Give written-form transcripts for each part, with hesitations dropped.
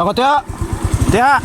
Ako tiya. Tiya.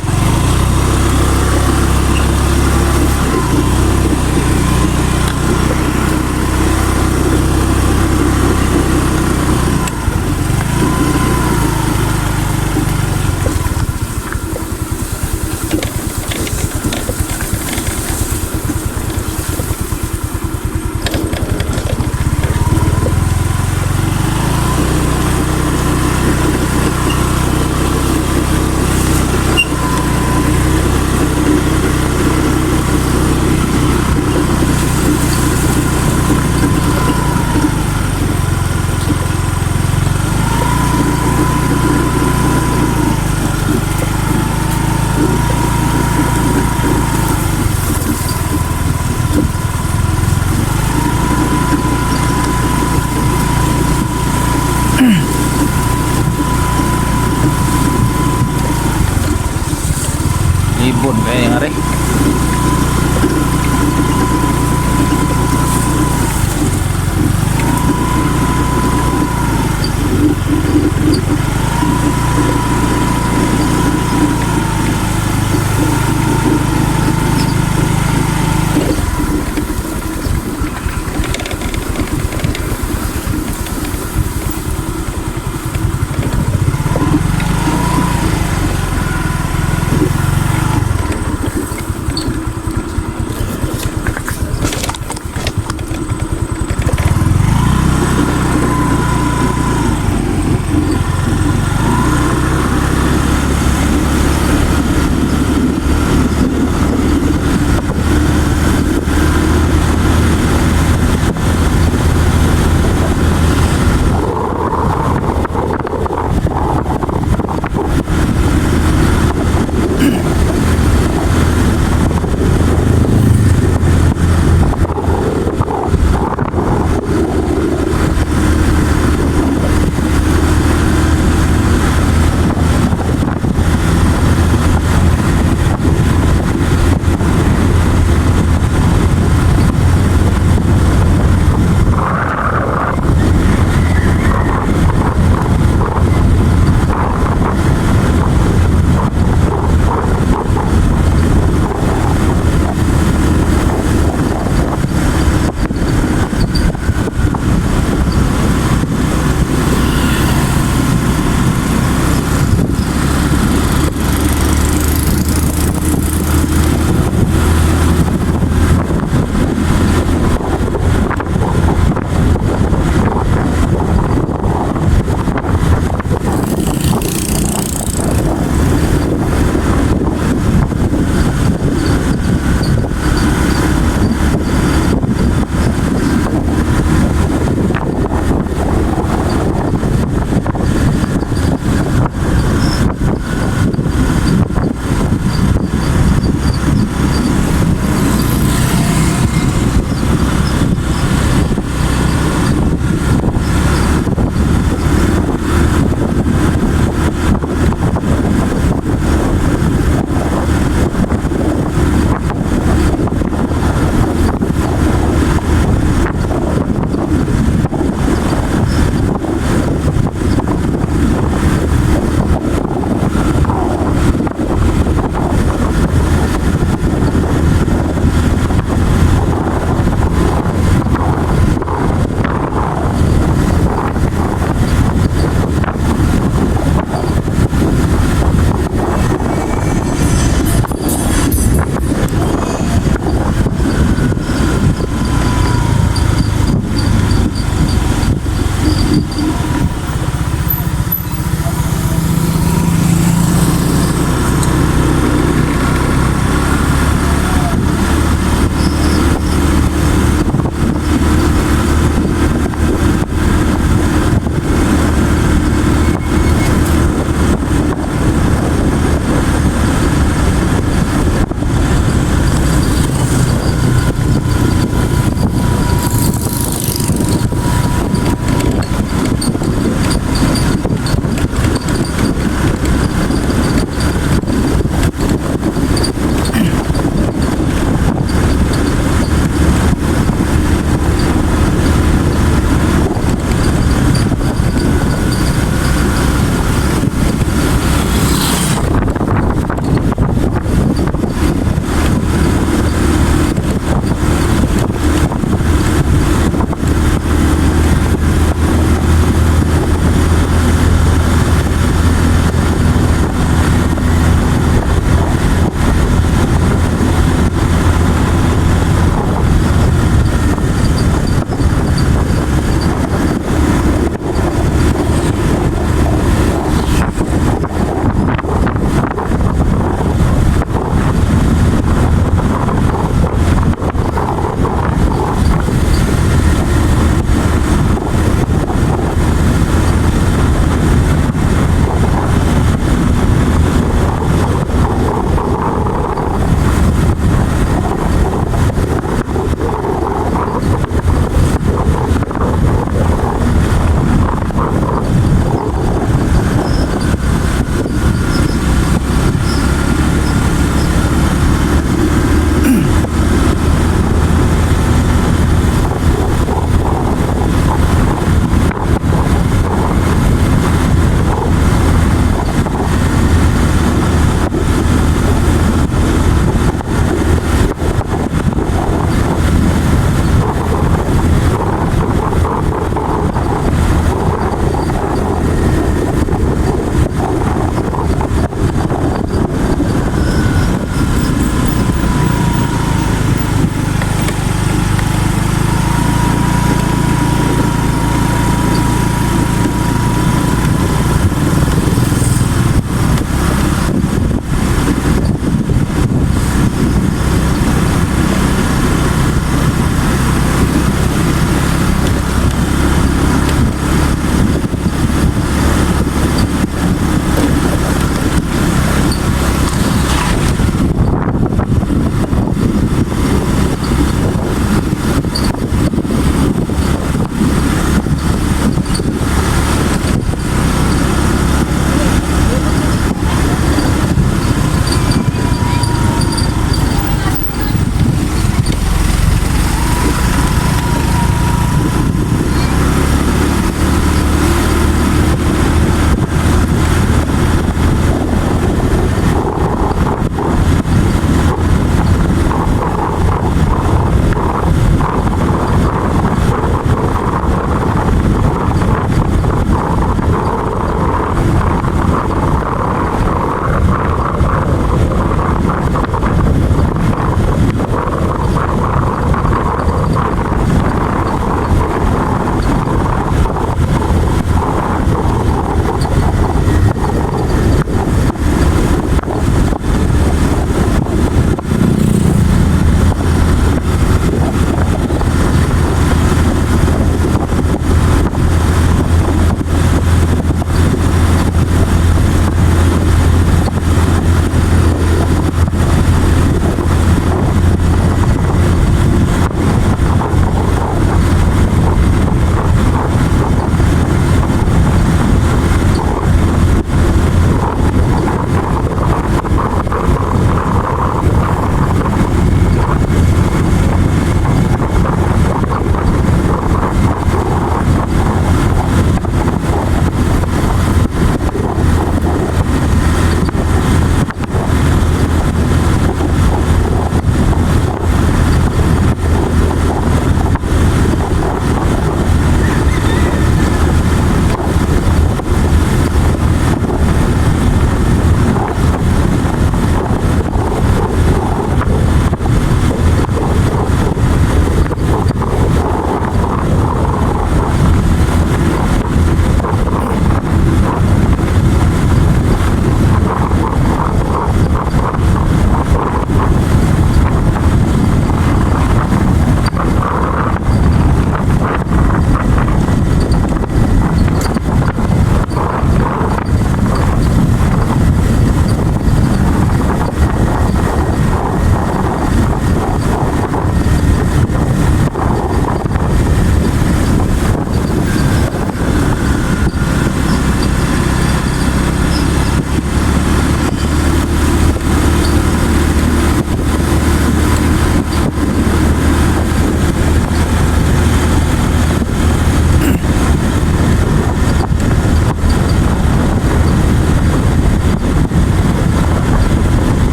Ibon kaya yang hari.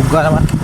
ka naman.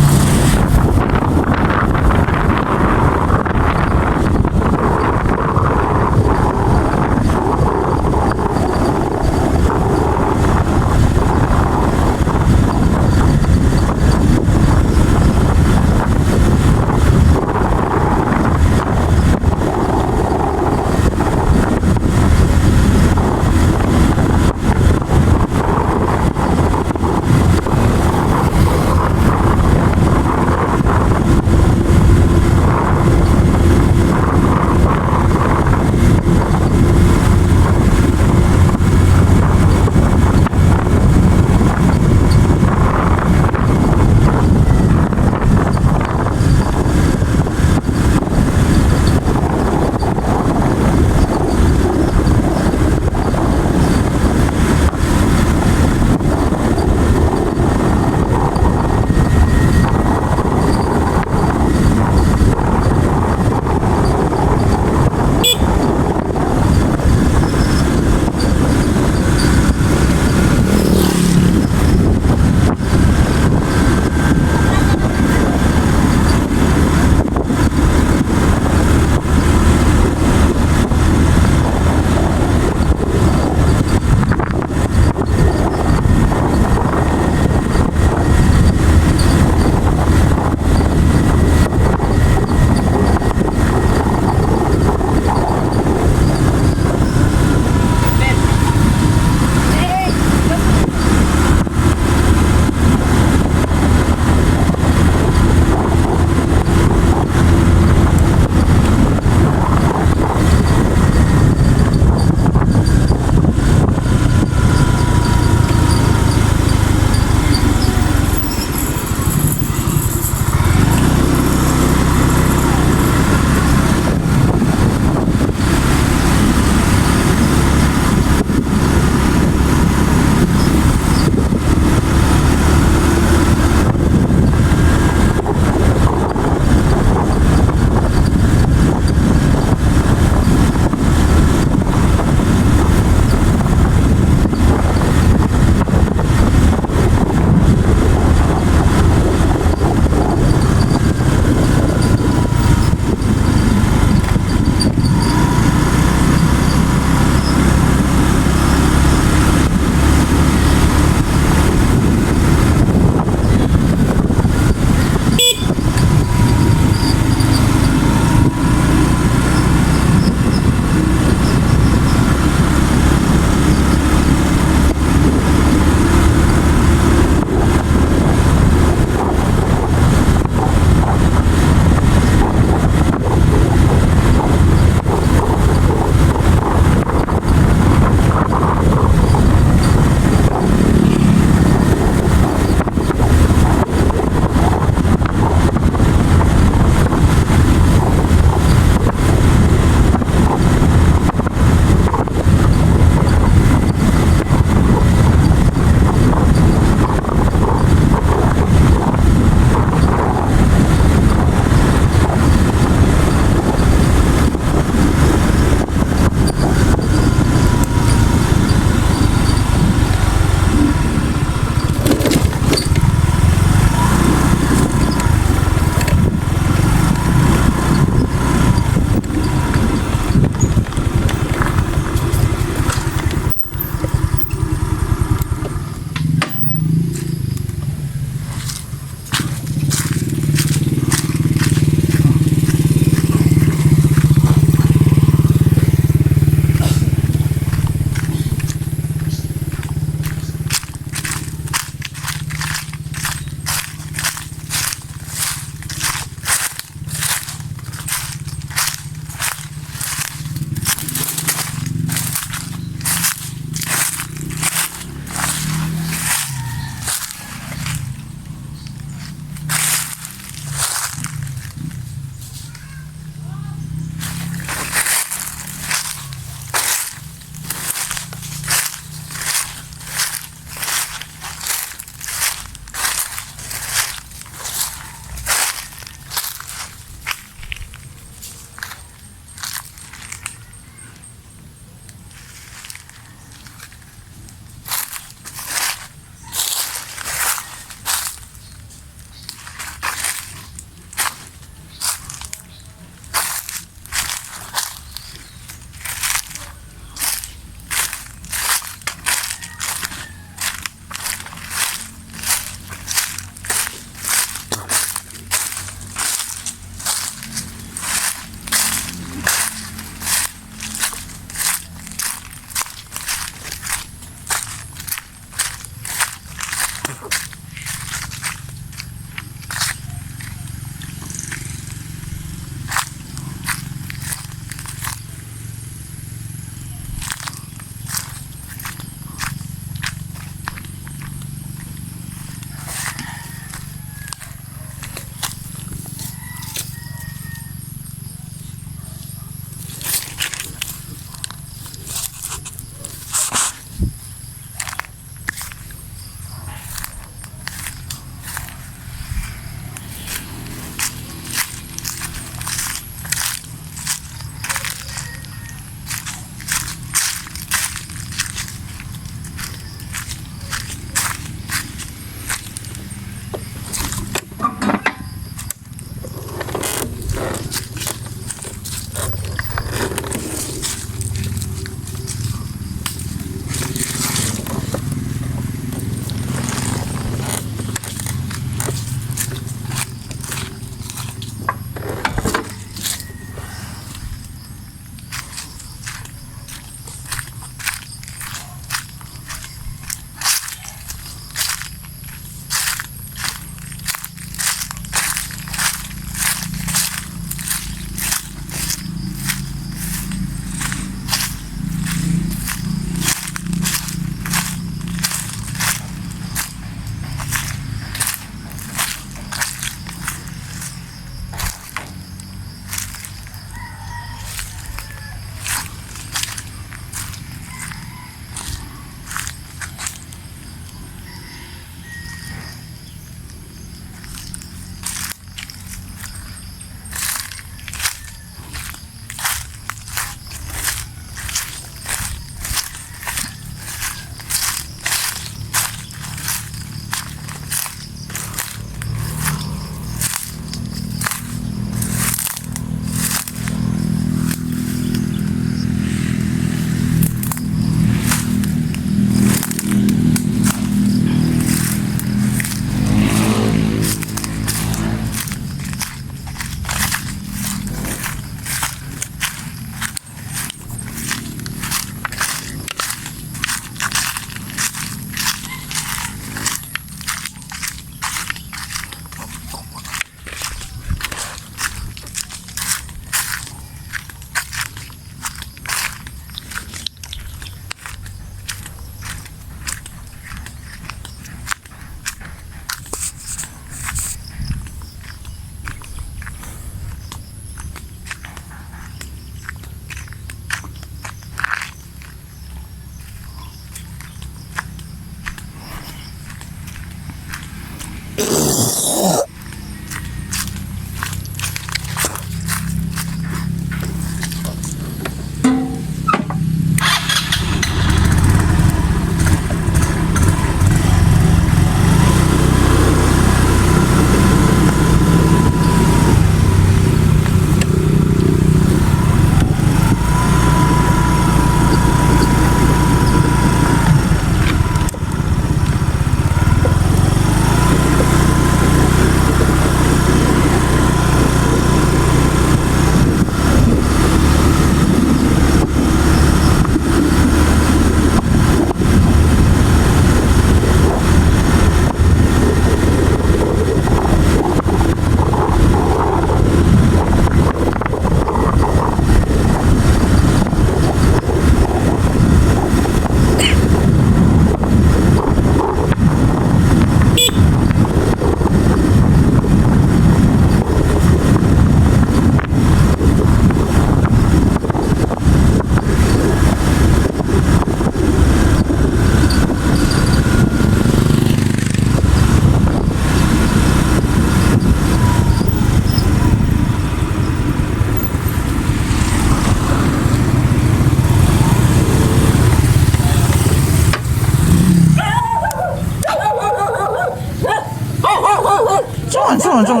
Come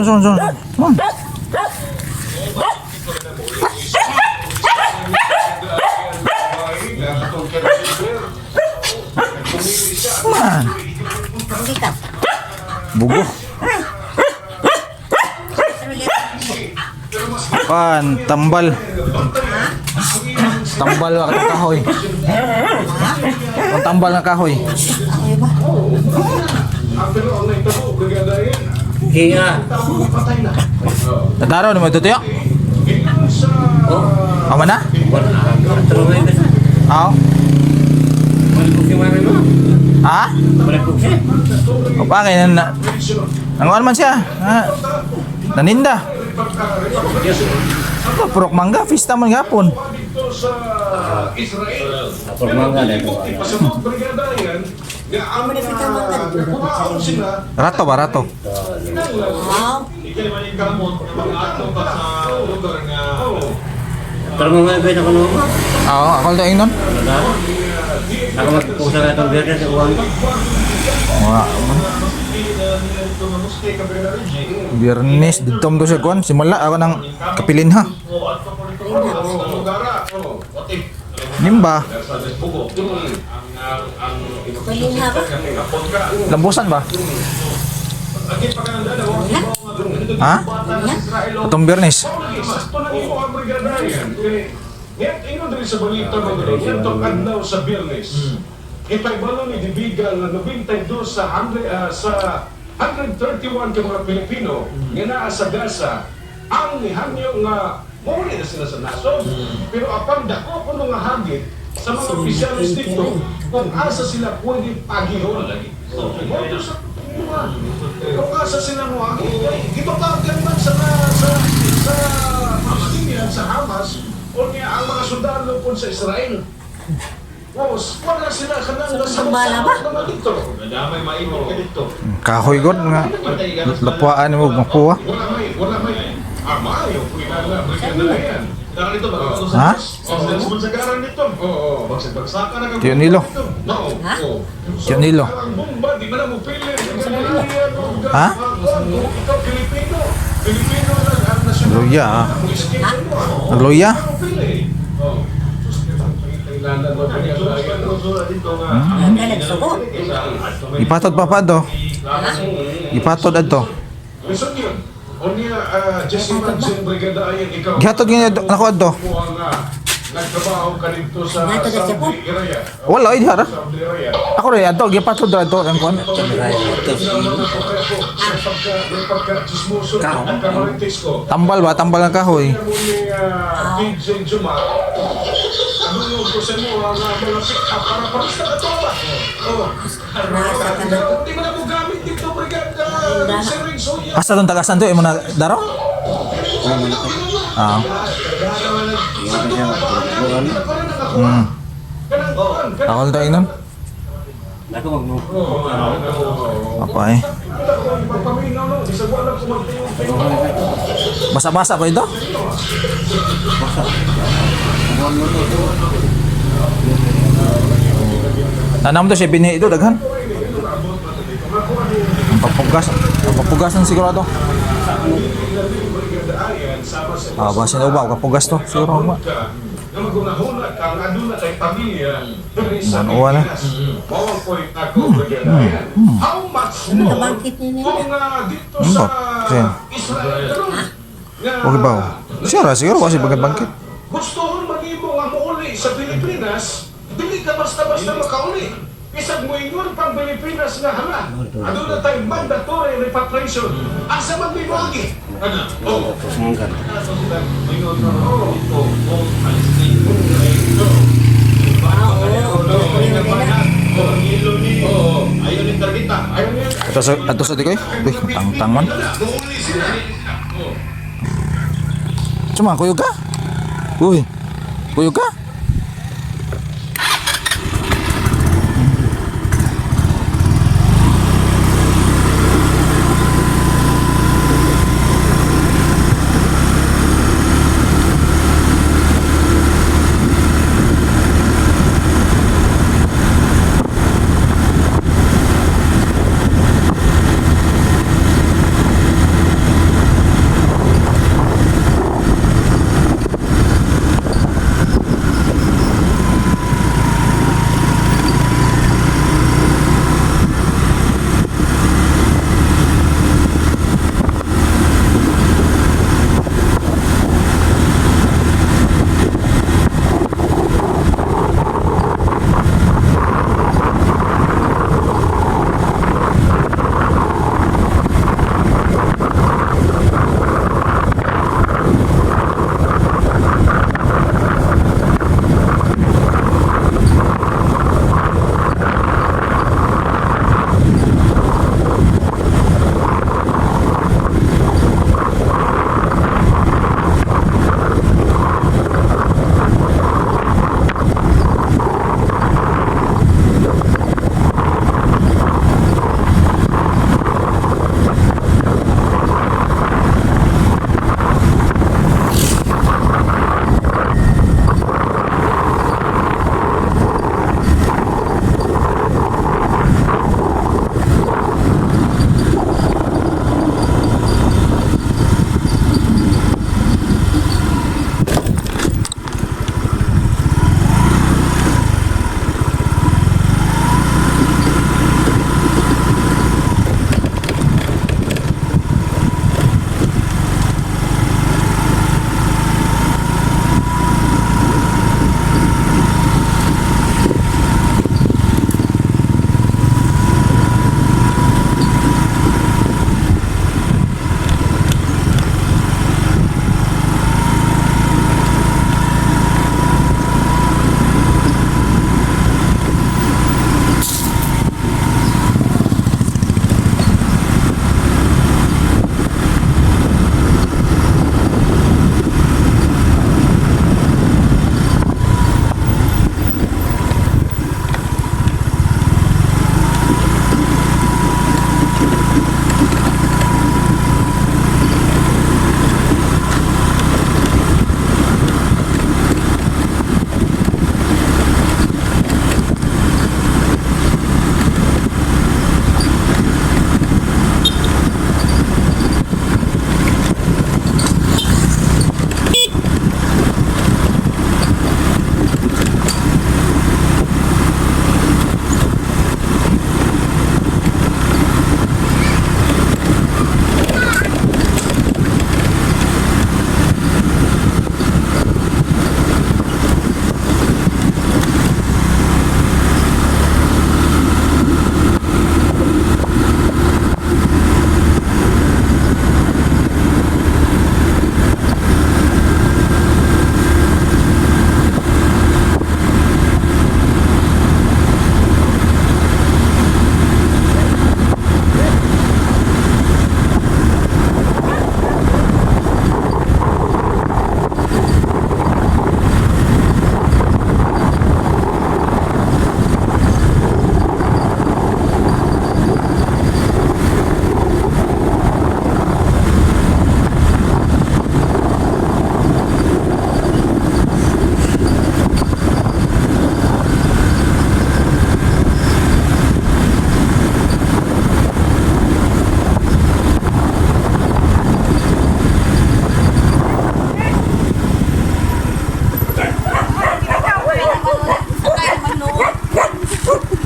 on. Bugo. Pan, tambal. Tambal ka ng kahoy. Ang tambal ng kahoy. Hiya. Nataro naman ito tiyo? Ama na? Aw? Ha? O bakit? Nanguan man siya. Naninda. Ito, purok mangga. Fista man gapon. Purok mangga na ito. Rato ba? Rato? Pero mga iba na kuno. Oo, ako lang nun. Ako magpusa na itong biyernes sa uwan. Biyernes, dito mo siya kuhan. Simula ako ng kapilin ha. Nimba. Lambusan ba? Ha? Itong Biyernes. Ingon din sa balita mo gano'n, yan itong adlaw sa Biyernes. Itay balon ni Dibigal na 92 sa 131 ka mga Pilipino nga naa sa Gaza ang nihanyo nga muli na sila sa nasod. Pero apang dako ko nga hagit sa mga opisyalis dito kung asa sila pwede pagihon lagi. Moto sa kung asa sila mo hagit, gibabagyan man sa Palestinian, sa Hamas, o niya ang mga sundalo po sa Israel. Wala sila kanang nasama-sama naman dito. Nadamay maimong ka dito. Kahoy god nga. Lapuaan mo makuha. Wala may armayo. Pwede na yan. Dahil ito, Ha? magsagaran dito. Oo, bagsakan na Tiyo Nilo. Tiyo Nilo. Ang bomba, di ba na mo pili? Ha? Ikaw, Pilipino. Pilipino lang ang nasyonal. Luya ha. Luya? Ipatod pa pa do. Ipatod adto. Listen yun. O niya, just imagine, Brigada Ayan, ikaw. Gihatod nga ako adto. Nagtrabaho ka dito sa Saudi Arabia. Wala ay dihara. Saudi Arabia. Ako rin adto gipatod adto ang kon. Tambal ba? Tambal ng kahoy. DJ Juma. Ano yung gusto mo ang malapit para parista ka to ba? Hindi mo na mo gamit dito, Brigada. Sering Soya. Asa tong tagasan to imo na daro? Ah. Ako lang tayo nun. Ako magmupo. Apa eh. Basa-basa ko ito? Nanam to siya bini ito, daghan. Ang papugasan siguro ito. Ah, basin uba, kapugas to. Siguro ba? Namagunahunat ang aduna kay pamilya. Buwan na. Bawang point ako, Brigada. How much more kung dito sa Israel? Okay ba? Siya siguro kasi bangkit. Gusto mag-ibo nga mauli sa Pilipinas, dili ka basta-basta makauli. Isag mo ingon pang Pilipinas nga hala. Ano na tayo mandatory repatriation. Asa magbibagi? Ano? Oo. Manggan. Ayaw ni Targita. Ayaw niya. Ato sa dikoy. Uy, tang man. Cuma kuyog ka? Uy. Kuyog ka?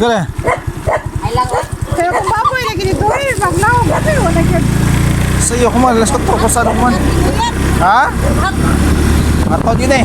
Gala. Ay lang. Kaya kung baboy lagi dito eh, maglawag kasi wala gyud. Sa'yo ko man, last ko to, pasado ko man. Ha? Ato yun eh.